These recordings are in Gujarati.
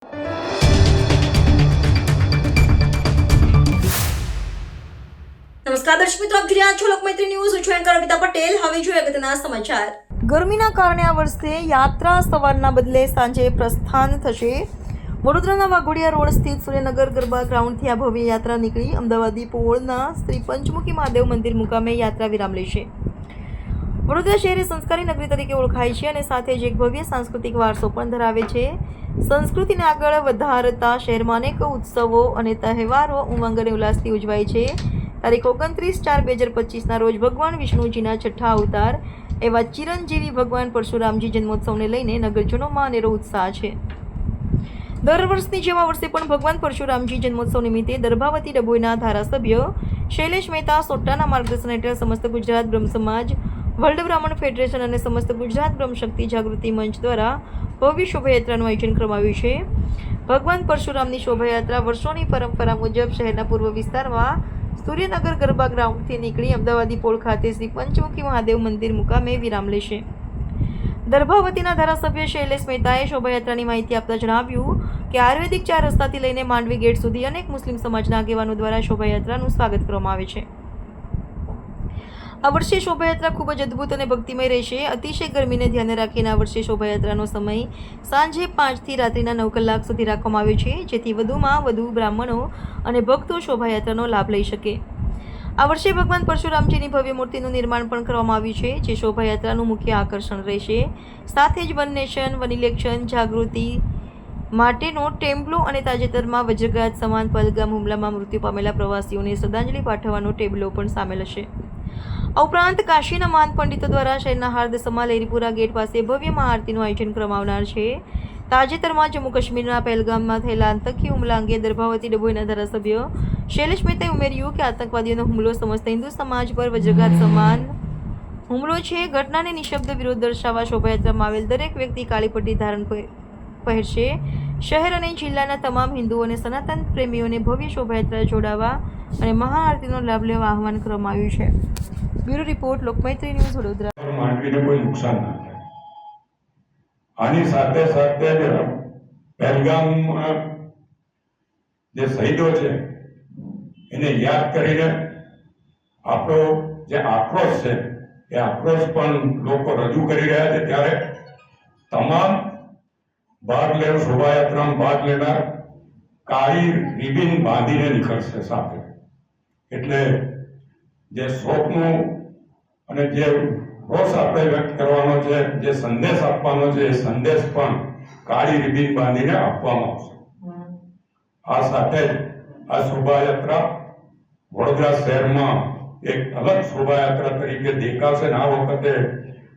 નમસ્કાર દર્શક મિત્રો, આપ જોઈ રહ્યા છો લોકમૈત્રી ન્યૂઝ. હું છું એન્કર અમિતા પટેલ. હવે જોઈએ અગત્યના સમાચાર. ગરમીના કારણે આ વર્ષે યાત્રા સવારના બદલે સાંજે પ્રસ્થાન થશે. વડોદરાના વાઘોડિયા રોડ સ્થિત સૂર્યનગર ગરબા ગ્રાઉન્ડથી આ ભવ્ય યાત્રા નીકળી અમદાવાદી પોળના શ્રી પંચમુખી મહાદેવ મંદિર મુકામે યાત્રા વિરામ લેશે. વડોદરા શહેર એ સંસ્કારી નગરી તરીકે ઓળખાય છે અને સાથે જ એક ભવ્ય સાંસ્કૃતિક વારસો પણ ધરાવે છે. સંસ્કૃતિને આગળ વધારતા શહેરમાં અનેક ઉત્સવો અને તહેવારો ઉમંગ અને ઉલ્લાસથી ઉજવાય છે. તારીખ 29/4/2025ના રોજ ભગવાન વિષ્ણુજીના છઠ્ઠા અવતાર એવા ચિરંજીવી ભગવાન પરશુરામજી જન્મોત્સવને લઈને નગરજનોમાં અનેરો ઉત્સાહ છે. દર વર્ષની જેમ આ વર્ષે પણ ભગવાન પરશુરામજી જન્મોત્સવ નિમિત્તે દર્ભાવતી ડભોઈના ધારાસભ્ય શૈલેષ મહેતા સોટ્ટાના માર્ગદર્શન હેઠળ સમસ્ત ગુજરાત બ્રહ્મ સમાજ, વર્લ્ડ બ્રાહ્મણ ફેડરેશન અને સમસ્ત ગુજરાત બ્રહ્મ શક્તિ જાગૃતિ મંચ દ્વારા ભવ્ય શોભાયાત્રાનું આયોજન કરવામાં આવ્યું છે. ભગવાન પરશુરામની શોભાયાત્રા વર્ષોની પરંપરા મુજબ શહેરના પૂર્વ વિસ્તારમાં સૂર્યનગર ગરબા ગ્રાઉન્ડથી નીકળી અમદાવાદી પોળ ખાતે શ્રી પંચમુખી મહાદેવ મંદિર મુકામે વિરામ લેશે. દર્ભાવતીના ધારાસભ્ય શૈલેષ મહેતાએ શોભાયાત્રાની માહિતી આપતા જણાવ્યું કે આયુર્વેદિક 4 રસ્તાથી લઈને માંડવી ગેટ સુધી અનેક મુસ્લિમ સમાજના આગેવાનો દ્વારા શોભાયાત્રાનું સ્વાગત કરવામાં આવે છે. આ વર્ષે શોભાયાત્રા ખૂબ જ અદ્ભુત અને ભક્તિમય રહેશે. અતિશય ગરમીને ધ્યાને રાખીને આ વર્ષે શોભાયાત્રાનો સમય સાંજે 5 થી રાત્રિના 9 કલાક સુધી રાખવામાં આવ્યો છે, જેથી વધુમાં વધુ બ્રાહ્મણો અને ભક્તો શોભાયાત્રાનો લાભ લઈ શકે. આ વર્ષે ભગવાન પરશુરામજીની ભવ્ય મૂર્તિનું નિર્માણ પણ કરવામાં આવ્યું છે, જે શોભાયાત્રાનું મુખ્ય આકર્ષણ રહેશે. સાથે જ વન નેશન, વન ઇલેક્શન જાગૃતિ માટેનો ટેબ્લો અને તાજેતરમાં વજ્રઘાત સમાન પહલગામ હુમલામાં મૃત્યુ પામેલા પ્રવાસીઓને શ્રદ્ધાંજલિ પાઠવવાનો ટેબ્લો પણ સામેલ હશે. આ ઉપરાંત કાશીના મહાન પંડિતો દ્વારા શહેરના હાર્દસમા લેરીપુરા ગેટ પાસે ભવ્ય મહાઆરતીનું આયોજન કરવામાં આવનાર છે. તાજેતરમાં જમ્મુ કાશ્મીરના પહેલગામમાં થયેલા આતંકી હુમલા અંગે દર્ભાવતી ડભોઈના ધારાસભ્ય શૈલેષ મહેતાએ ઉમેર્યું કે આતંકવાદીઓનો હુમલો સમસ્ત હિન્દુ સમાજ પર વજ્રઘાત સમાન હુમલો છે. ઘટનાને નિઃશબ્દ વિરોધ દર્શાવવા શોભાયાત્રામાં આવેલ દરેક વ્યક્તિ કાળી પટ્ટી ધારણ પહેરશે. શહેર અને જિલ્લાના તમામ હિન્દુઓ અને સનાતન પ્રેમીઓને ભવ્ય શોભાયાત્રા જોડાવા અને મહાઆરતીનો લાભ લેવા આહવાન કરવામાં આવ્યું છે. Bureau report, Lokmaitri news, Vadodara. માંડવીને કોઈ નુકસાન ના થાય. આની સાથે સાથે પહેલગામમાં જે શહીદો છે એને યાદ કરીને આપણો જે આક્રોશ છે એ આક્રોશ પણ લોકો રજૂ કરી રહ્યા છે. ત્યારે તમામ શોભાયાત્રામાં ભાગ લેનાર કાળી રિબિન બાંધીને નીકળશે સાથે. એટલે જે શોકનું અને જે રોષ આપણે વ્યક્ત કરવાનો છે, જે સંદેશ આપવાનો છે, એ સંદેશ પણ કાળી રિબિન બાંધીને આપવામાં આવશે. આ સાથે આ શોભાયાત્રા વડોદરા શહેરમાં એક અલગ શોભાયાત્રા તરીકે દેખાશે અને આ વખતે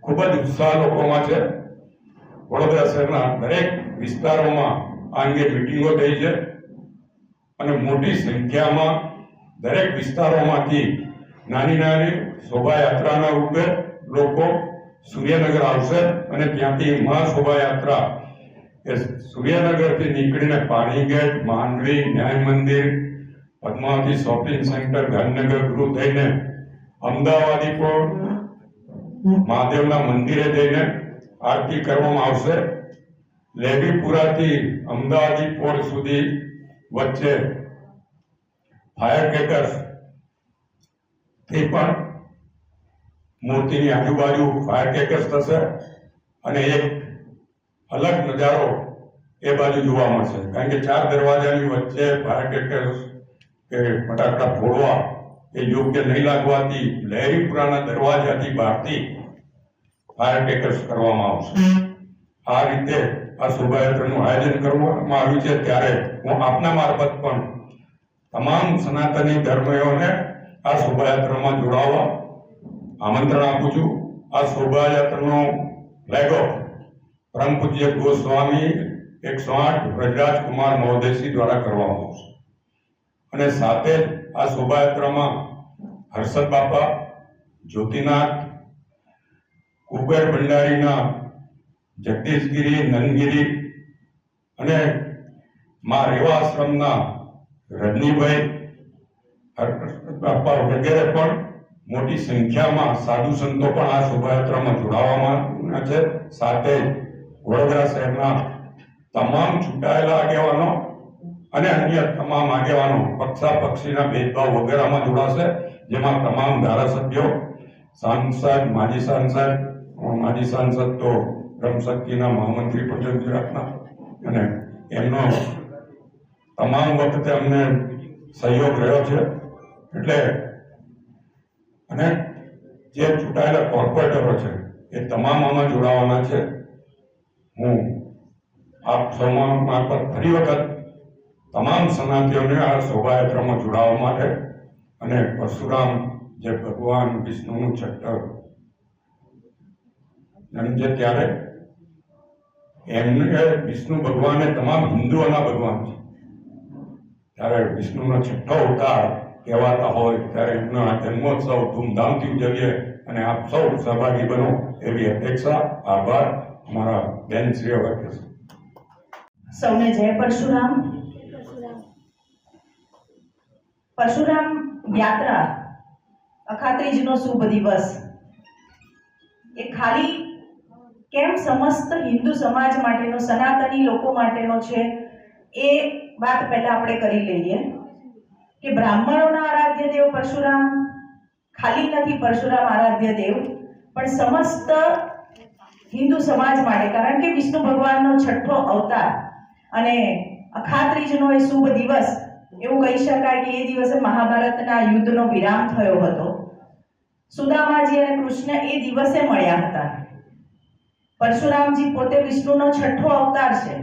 ખૂબ જ ઉત્સાહ લોકોમાં છે. વડોદરા શહેરના દરેક વિસ્તારોમાં આ અંગે મિટિંગો થઈ છે અને મોટી સંખ્યામાં દરેક વિસ્તારોમાંથી નાની નાની શોભાયાત્રાના રૂપે લોકો સૂર્યનગર આવશે અને ત્યાંથી મહાશોભાયાત્રા એ સૂર્યનગરથી નીકળીને પાણીગેટ, માંડવી, ન્યાય મંદિર, પદ્માવતી શોપિંગ સેન્ટર, ગાંધીનગર ગૃહ થઈને અમદાવાદી પોળ મહાદેવના મંદિરે જઈને આરતી કરવામાં આવશે. લેવીપુરાથી અમદાવાદી પોળ સુધી વચ્ચે ફાયર ક્રેકર્સ થી પણ મૂર્તિની આજુબાજુ ફાયર ક્રેકર્સ થશે અને એક અલગ નજારો એ બાજુ જોવા મળશે. કારણ કે 4 દરવાજાની વચ્ચે ફાયર ક્રેકર્સ કે ફટાકડા ફોડવા એ યોગ્ય નહીં લાગવાથી લહેરીપુરાના દરવાજાથી બહારથી ફાયર ક્રેકર્સ કરવામાં આવશે. આ રીતે આ શોભાયાત્રાનું આયોજન કરવામાં આવ્યું છે. ત્યારે હું આપના મારફત પણ તમામ સનાતની ધર્મીઓને આ શોભાયાત્રામાં જોડાવા આમંત્રણ આપું છું. આ શોભાયાત્રાનો ફ્લેગ ઓફ પરમ પૂજ્ય ગોસ્વામી 108 વ્રજરાજ કુમાર મહોદયશ્રી દ્વારા કરવામાં આવશે. અને સાથે જ આ શોભાયાત્રામાં હર્ષદ બાપા, જ્યોતિનાથ, કુબેર ભંડારીના જગદીશગીરી, નંદગીરી અને મા રેવા આશ્રમના રજનીભાઈ બાપા વગેરે પણ મોટી સંખ્યામાં સાધુ સંતો પણ આ શોભાયાત્રામાં જોડાવામાં છે. સાથે વડોદરા શહેરના તમામ ચૂંટાયેલા આગેવાનો અને અન્ય તમામ આગેવાનો પક્ષાપક્ષીના ભેદભાવ વગેરેમાં જોડાશે, જેમાં તમામ ધારાસભ્યો, સાંસદ, માજી સાંસદ તો બ્રહ્મશક્તિના મહામંત્રી પણ છે ગુજરાતના, અને એમનો તમામ વખતે અમને સહયોગ રહ્યો છે. એટલે અને જે ચૂંટાયેલા કોર્પોરેટરો છે એ તમામ આમાં જોડાવાના છે. હું આપ સૌમાં મારફત ફરી વખત તમામ સનાતીઓને આ શોભાયાત્રામાં જોડાવા માટે અને પરશુરામ જે ભગવાન વિષ્ણુનું છઠ્ઠ જન્મ છે ત્યારે એમને વિષ્ણુ ભગવાન એ તમામ હિન્દુઓના ભગવાન છે, ત્યારે વિષ્ણુનો છઠ્ઠો અવતાર કહેવાતા હોય ત્યારે એમનો આ જન્મોત્સવ ધૂમધામથી ઉજવીએ અને આપ સૌ સહભાગી બનો એવી અપેક્ષા. આભાર. અમારા બેન શ્રી વાક્ય. સૌને જય પરશુરામ. પરશુરામ યાત્રા અખાત્રીજનો શુભ દિવસ એ ખાલી કેમ સમસ્ત હિન્દુ સમાજ માટેનો, સનાતની લોકો માટેનો છે એ વાત પહેલા આપણે કરી લઈએ કે બ્રાહ્મણોના આરાધ્ય દેવ પરશુરામ ખાલી નથી પરશુરામ આરાધ્ય દેવ, પણ સમસ્ત હિન્દુ સમાજ માટે, કારણ કે વિષ્ણુ ભગવાનનો છઠ્ઠો અવતાર અને અખાત્રીજનો એ શુભ દિવસ એવું કહી શકાય કે એ દિવસે મહાભારતના યુદ્ધનો વિરામ થયો હતો. સુદામાજી અને કૃષ્ણ એ દિવસે મળ્યા હતા. પરશુરામજી પોતે વિષ્ણુનો છઠ્ઠો અવતાર છે.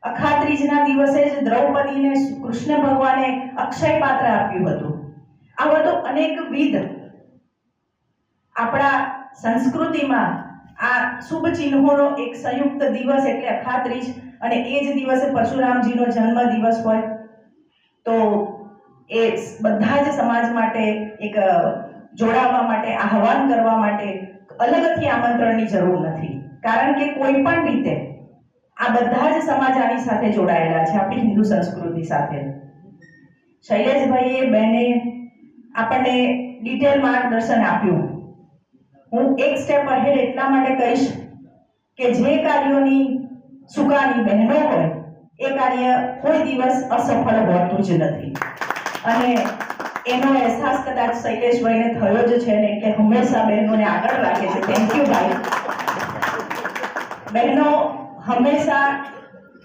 અખાત્રીજના દિવસે જ દ્રૌપદીને કૃષ્ણ ભગવાને અક્ષય પાત્ર આપ્યું હતું. આ બધું અનેકવિધ આપણા સંસ્કૃતિમાં આ શુભ ચિહ્નોનો એક સંયુક્ત દિવસ એટલે અખાત્રીજ, અને એ જ દિવસે પરશુરામજીનો જન્મ દિવસ હોય તો એ બધા જ સમાજ માટે એક જોડાવા માટે, આહવાન કરવા માટે અલગથી આમંત્રણની જરૂર નથી, કારણ કે કોઈ પણ રીતે આ બધા જ સમાજ આની સાથે જોડાયેલા છે, આપણી હિન્દુ સંસ્કૃતિ સાથે. શૈલેષભાઈએ બહેને આપણને ડિટેલ માર્ગદર્શન આપ્યું. હું એક સ્ટેપ અહેડ એટલા માટે કહીશ કે જે કાર્યોની સુકાની બહેનો હોય એ કાર્ય કોઈ દિવસ અસફળ હોતું જ નથી, અને એનો અહેસાસ કદાચ શૈલેષભાઈને થયો જ છે ને, એટલે હંમેશા બહેનોને આગળ રાખે છે. થેન્ક યુ ભાઈ. બહેનો હંમેશા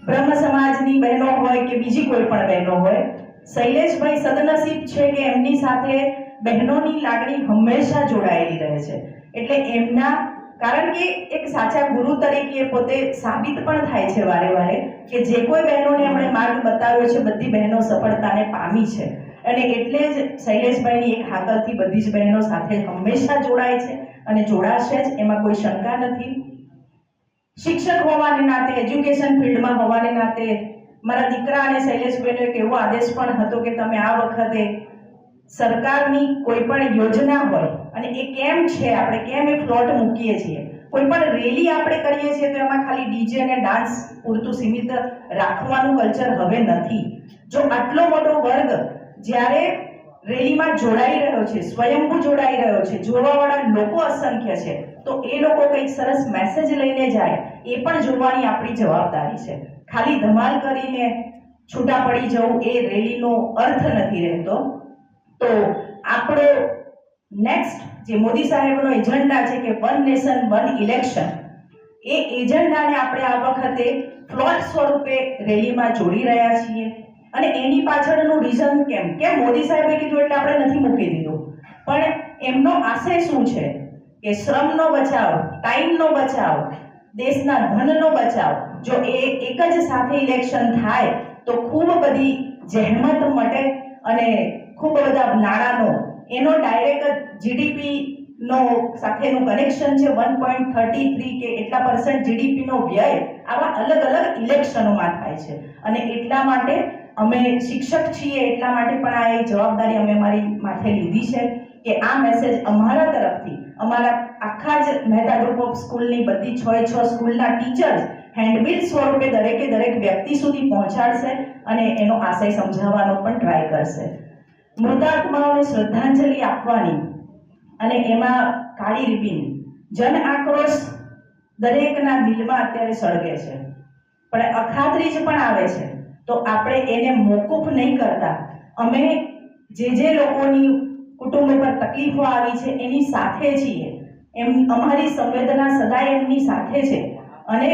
બ્રહ્મ સમાજની બહેનો હોય કે બીજી કોઈ પણ બહેનો હોય, શૈલેષભાઈ સદનસીબ છે કે એમની સાથે બહેનોની લાગણી હંમેશા જોડાયેલી રહે છે. એટલે એમના, કારણ કે એક સાચા ગુરુ તરીકે પોતે સાબિત પણ થાય છે વારે વારે કે જે કોઈ બહેનોને એમણે માર્ગ બતાવ્યો છે બધી બહેનો સફળતાને પામી છે, અને એટલે જ શૈલેષભાઈની એક હાકલથી બધી જ બહેનો સાથે હંમેશા જોડાય છે અને જોડાશે જ, એમાં કોઈ શંકા નથી. શિક્ષક હોવાને નાતે, એજ્યુકેશન ફિલ્ડમાં હોવાને નાતે મારા દીકરા અને શૈલેષભાઈનો એક એવો આદેશ પણ હતો કે તમે આ વખતે સરકારની કોઈ પણ યોજના હોય, અને એ કેમ છે, આપણે કેમ એ પ્લોટ મૂકીએ છીએ, કોઈ પણ રેલી આપણે કરીએ છીએ તો એમાં ખાલી ડીજે અને ડાન્સ પૂરતું સીમિત રાખવાનું કલ્ચર હવે નથી. જો આટલો મોટો વર્ગ જ્યારે રેલીમાં જોડાઈ રહ્યો છે, સ્વયંભૂ જોડાઈ રહ્યો છે, જોવાવાળા લોકો અસંખ્ય છે, તો એ લોકો કંઈક સરસ મેસેજ લઈને જાય એ પણ જોવાની આપણી જવાબદારી છે. ખાલી ધમાલ કરીને છૂટા પડી જવું એ રેલીનો અર્થ નથી રહેતો. તો આપણો નેક્સ્ટ જે મોદી સાહેબનો એજન્ડા છે કે વન નેશન વન ઇલેક્શન, એ એજન્ડાને આપણે આ વખતે પ્લોટ સ્વરૂપે રેલીમાં જોડી રહ્યા છીએ. અને એની પાછળનું રીઝન કેમ મોદી સાહેબે કીધું એટલે આપણે નથી મૂકી દીધું, પણ એમનો આશય શું છે કે શ્રમનો બચાવ, ટાઈમનો બચાવ, દેશના ધનનો બચાવ. જો એ એક જ સાથે ઇલેક્શન થાય તો ખૂબ બધી જહેમત મટે અને ખૂબ બધા નાણાંનો એનો ડાયરેક્ટ જીડીપી નો સાથેનું કનેક્શન છે. 1.33 કે એટલા % જીડીપી નો વ્યય આવા અલગ અલગ ઇલેક્શનોમાં થાય છે, અને એટલા માટે અમે શિક્ષક છીએ એટલા માટે પણ આ એક જવાબદારી અમે મારી માથે લીધી છે કે આ મેસેજ અમારા તરફથી, અમારા આખા જ મહેતા ગ્રુપ ઓફ સ્કૂલની બધી 6 સ્કૂલના ટીચર્સ હેન્ડબિલ સ્વરૂપે દરેકે દરેક વ્યક્તિ સુધી પહોંચાડશે અને એનો આશય સમજાવવાનો પણ ટ્રાય કરશે. મૃતાત્માઓને શ્રદ્ધાંજલિ આપવાની અને એમાં કાળી રિબીન, જન આક્રોશ દરેકના દિલમાં અત્યારે સળગે છે. પણ અખાત્રીજ પણ આવે છે તો આપણે એને મોકૂફ નહીં કરતા અમે જે લોકોની કુટુંબ પર તકલીફો આવી છે એની સાથે છીએ. અમારી સંવેદના સદાય એમની સાથે છે. અને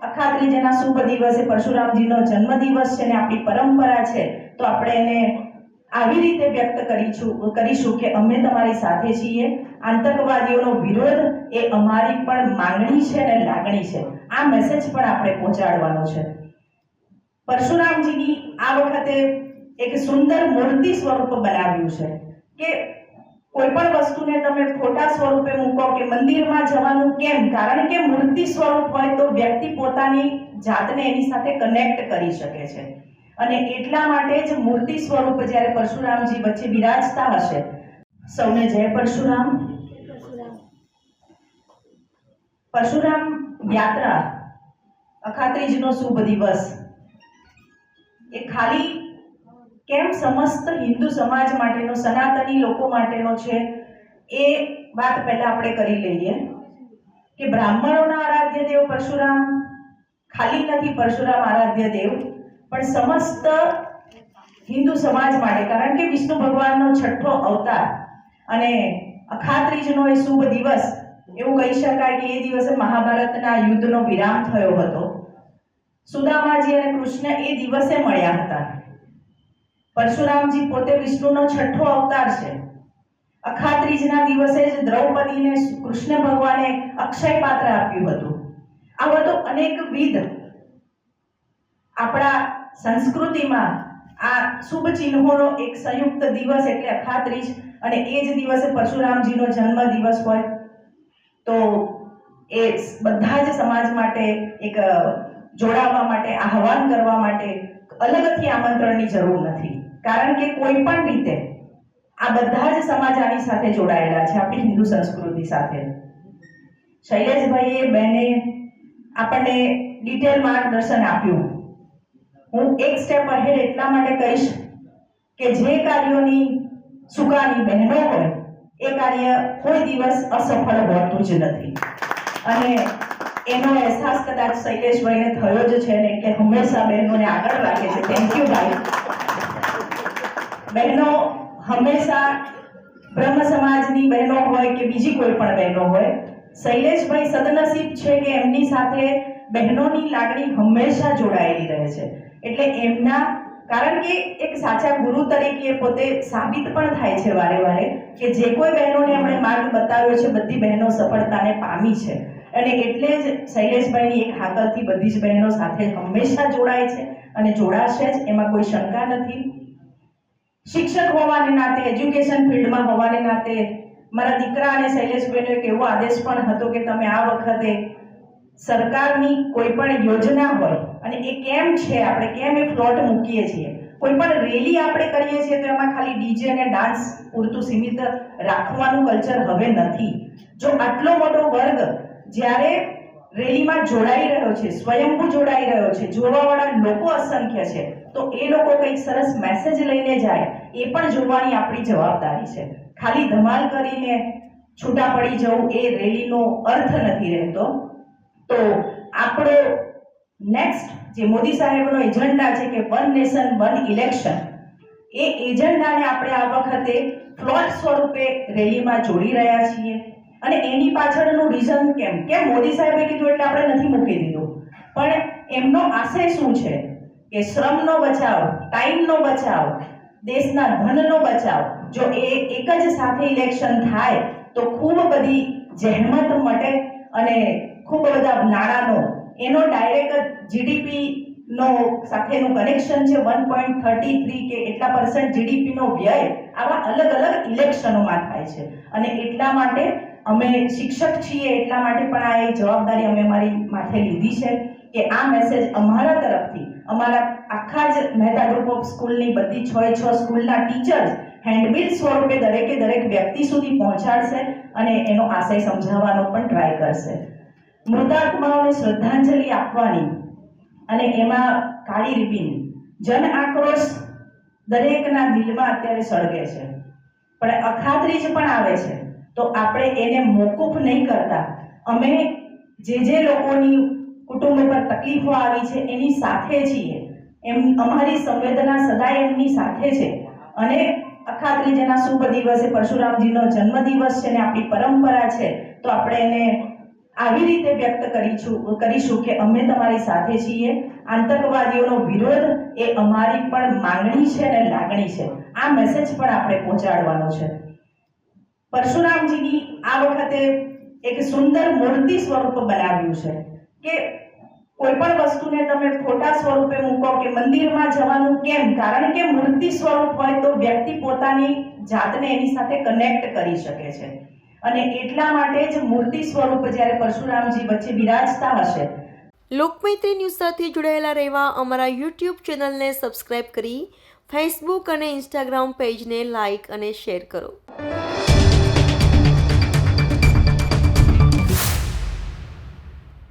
અખાત્રીજના શુભ દિવસે પરશુરામજીનો જન્મદિવસ છે ને આપણી પરંપરા છે, તો આપણે એને આવી રીતે વ્યક્ત કરીશું કે અમે તમારી સાથે છીએ. આતંકવાદીઓનો વિરોધ એ અમારી પણ માંગણી છે અને લાગણી છે. આ મેસેજ પણ આપણે પહોંચાડવાનો છે. પરશુરામજીની આ વખતે એક સુંદર મૂર્તિ સ્વરૂપ બનાવ્યું છે કે કોઈ પણ વસ્તુને તમે ખોટા સ્વરૂપે મૂકો કે મંદિરમાં જવાનું કેમ? કારણ કે મૂર્તિ સ્વરૂપ હોય તો વ્યક્તિ પોતાની જાતને એની સાથે કનેક્ટ કરી શકે છે. અને એટલા માટે જ મૂર્તિ સ્વરૂપ જ્યારે પરશુરામજી વચ્ચે બિરાજતા હશે. સૌને જય પરશુરામ. પરશુરામ યાત્રા, અખાત્રીજનો શુભ દિવસ એ ખાલી કેમ સમસ્ત હિન્દુ સમાજ માટેનો, સનાતની લોકો માટેનો છે એ વાત પહેલા આપણે કરી લઈએ કે બ્રાહ્મણોના આરાધ્ય દેવ પરશુરામ ખાલી નથી પરશુરામ આરાધ્ય દેવ, પણ સમસ્ત હિન્દુ સમાજ માટે. કારણ કે વિષ્ણુ ભગવાનનો 6થો અવતાર અને અખાત્રીજનો એ શુભ દિવસ, એવું કહી શકાય કે એ દિવસે મહાભારતના યુદ્ધનો વિરામ થયો હતો. સુદામાજી અને કૃષ્ણ એ દિવસે મળ્યા હતા. પરશુરામજી પોતે વિષ્ણુનો 6થો અવતાર છે. અખાત્રીજના દિવસે જ દ્રૌપદીને કૃષ્ણ ભગવાને અક્ષય પાત્ર આપ્યું હતું. આવા તો અનેકવિધ આપણા સંસ્કૃતિમાં આ શુભ ચિહ્નોનો એક સંયુક્ત દિવસ એટલે અખાત્રીજ. અને એ જ દિવસે પરશુરામજીનો જન્મ દિવસ હોય તો એ બધા જ સમાજ માટે એક જોડાવા માટે, આહવાન કરવા માટે અલગથી આમંત્રણની જરૂર નથી. કારણ કે કોઈ પણ રીતે આ બધા જ સમાજ આની સાથે જોડાયેલા છે, આપણી હિન્દુ સંસ્કૃતિ સાથે. શૈલેષભાઈએ બહેને આપણને ડિટેલ માર્ગદર્શન આપ્યું. હું એક સ્ટેપ અહેડ એટલા માટે કહીશ કે જે કાર્યોની સુકાની બહેનો હોય એ કાર્ય કોઈ દિવસ અસફળ હોતું જ નથી. અને એનો અહેસાસ કદાચ શૈલેષભાઈને થયો જ છે ને, એટલે હંમેશા બહેનોને આગળ રાખે છે. થેન્ક યુ ભાઈ. બહેનો હંમેશા બ્રહ્મ સમાજની બહેનો હોય કે બીજી કોઈ પણ બહેનો હોય, શૈલેષભાઈ સદનસીબ છે કે એમની સાથે બહેનોની લાગણી હંમેશા જોડાયેલી રહે છે. એટલે એમના, કારણ કે એક સાચા ગુરુ તરીકે પોતે સાબિત પણ થાય છે વારે વારે કે જે કોઈ બહેનોને એમણે માર્ગ બતાવ્યો છે બધી બહેનો સફળતાને પામી છે. અને એટલે જ શૈલેષભાઈની એક હાકલથી બધી જ બહેનો સાથે હંમેશા જોડાય છે અને જોડાશે જ, એમાં કોઈ શંકા નથી. શિક્ષક હોવાને નાતે, એજ્યુકેશન ફિલ્ડમાં હોવાને નાતે મારા દીકરા અને શૈલેષભાઈનો એક એવો આદેશ પણ હતો કે તમે આ વખતે સરકારની કોઈ પણ યોજના હોય અને એ કેમ છે, આપણે કેમ એ પ્લોટ મૂકીએ છીએ, કોઈ પણ રેલી આપણે કરીએ છીએ તો એમાં ખાલી ડીજે અને ડાન્સ પૂરતું સીમિત રાખવાનું કલ્ચર હવે નથી. જો આટલો મોટો વર્ગ જ્યારે રેલીમાં જોડાઈ રહ્યો છે, સ્વયંભૂ જોડાઈ રહ્યો છે, જોવાવાળા લોકો અસંખ્ય છે, તો એ લોકો કંઈક સરસ મેસેજ લઈને જાય એ પણ જોવાની આપણી જવાબદારી છે. ખાલી ધમાલ કરીને છૂટા પડી જવું એ રેલીનો અર્થ નથી રહેતો. તો આપણો નેક્સ્ટ જે મોદી સાહેબનો એજન્ડા છે કે 1 નેશન 1 ઇલેક્શન, એ એજન્ડાને આપણે આ વખતે પ્લોટ સ્વરૂપે રેલીમાં જોડી રહ્યા છીએ. અને એની પાછળનું રીઝન કેમ મોદી સાહેબે કીધું એટલે આપણે નથી મૂકી દીધું, પણ એમનો આશય શું છે કે શ્રમનો બચાવ, ટાઈમનો બચાવ, દેશના ધનનો બચાવ. જો એ એક જ સાથે ઇલેક્શન થાય તો ખૂબ બધી જહેમત મટે અને ખૂબ બધા નાણાંનો એનો ડાયરેક્ટ જીડીપી નો સાથેનું કનેક્શન છે. 1.33 કે એટલા % જીડીપી નો વ્યય આવા અલગ અલગ ઇલેક્શનોમાં થાય છે. અને એટલા માટે અમે શિક્ષક છીએ એટલા માટે પણ આ એક જવાબદારી અમે અમારી માથે લીધી છે કે આ મેસેજ અમારા તરફથી, અમારા આખા જ મહેતા ગ્રુપ ઓફ સ્કૂલની બધી 6 સ્કૂલના ટીચર્સ હેન્ડબિલ સ્વરૂપે દરેકે દરેક વ્યક્તિ સુધી પહોંચાડશે અને એનો આશય સમજાવવાનો પણ ટ્રાય કરશે. મૃતાત્માઓને શ્રદ્ધાંજલિ આપવાની અને એમાં કાળી રિબીન, જન આક્રોશ દરેકના દિલમાં અત્યારે સળગે છે. પણ અખાત્રીજ પણ આવે છે તો આપણે એને મોકૂફ નહીં કરતા અમે જે લોકોની કુટુંબ પર તકલીફો આવી છે એની સાથે છીએ. અમારી સંવેદના સદાય એમની સાથે છે. અને અખાત્રી જેના શુભ દિવસે પરશુરામજીનો જન્મદિવસ છે ને આપણી પરંપરા છે, તો આપણે એને આવી રીતે વ્યક્ત કરીશું કે અમે તમારી સાથે છીએ. આતંકવાદીઓનો વિરોધ એ અમારી પણ માંગણી છે અને લાગણી છે. આ મેસેજ પણ આપણે પહોંચાડવાનો છે. પરશુરામજીની આ વખતે એક સુંદર મૂર્તિ સ્વરૂપ બનાવ્યું છે કે કોઈ પણ વસ્તુને તમે ફોટા સ્વરૂપે મૂકો કે મંદિરમાં જવાનું કેમ? કારણ કે મૂર્તિ સ્વરૂપ હોય તો વ્યક્તિ પોતાની જાતને એની સાથે કનેક્ટ કરી શકે છે. અને એટલા માટે જ મૂર્તિ સ્વરૂપ જ્યારે પરશુરામજી વચ્ચે બિરાજતા હશે. લોકમૈત્રી ન્યૂઝ સાથે જોડાયેલા રહેવા અમારા યુટ્યુબ ચેનલને સબસ્ક્રાઇબ કરી ફેસબુક અને ઇન્સ્ટાગ્રામ પેજને લાઇક અને શેર કરો.